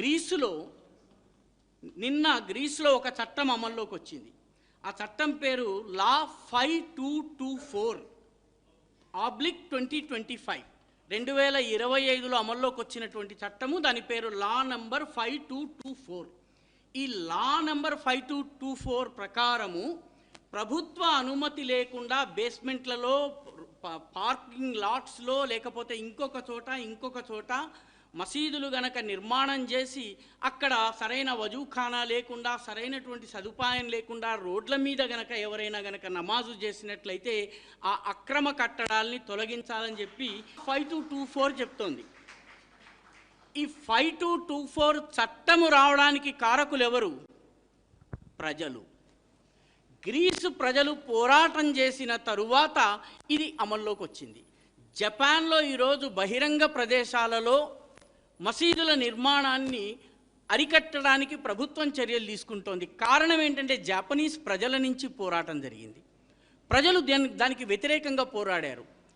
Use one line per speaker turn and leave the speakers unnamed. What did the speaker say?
గ్రీసులో ఒక చట్టం అమల్లోకి వచ్చింది. ఆ చట్టం పేరు లా 5224/2025. 2025లో అమల్లోకి వచ్చినటువంటి చట్టము, దాని పేరు లా నంబర్ 5224. ఈ లా నంబర్ 5224 ప్రకారము ప్రభుత్వ అనుమతి లేకుండా బేస్మెంట్లలో, పార్కింగ్ లాట్స్లో, లేకపోతే ఇంకొక చోట మసీదులు గనక నిర్మాణం చేసి అక్కడ సరైన వజూఖానా లేకుండా, సరైనటువంటి సదుపాయం లేకుండా రోడ్ల మీద గనక ఎవరైనా గనక నమాజు చేసినట్లయితే ఆ అక్రమ కట్టడాల్ని తొలగించాలని చెప్పి 5224 చెప్తోంది. ఈ 5224 చట్టము రావడానికి కారకులు ఎవరు? ప్రజలు. గ్రీసు ప్రజలు పోరాటం చేసిన తరువాత ఇది అమల్లోకి వచ్చింది. జపాన్లో ఈరోజు బహిరంగ ప్రదేశాలలో మసీదుల నిర్మాణాన్ని అరికట్టడానికి ప్రభుత్వం చర్యలు తీసుకుంటోంది. కారణం ఏంటంటే జపనీస్ ప్రజల నుంచి పోరాటం జరిగింది. ప్రజలు దానికి వ్యతిరేకంగా పోరాడారు.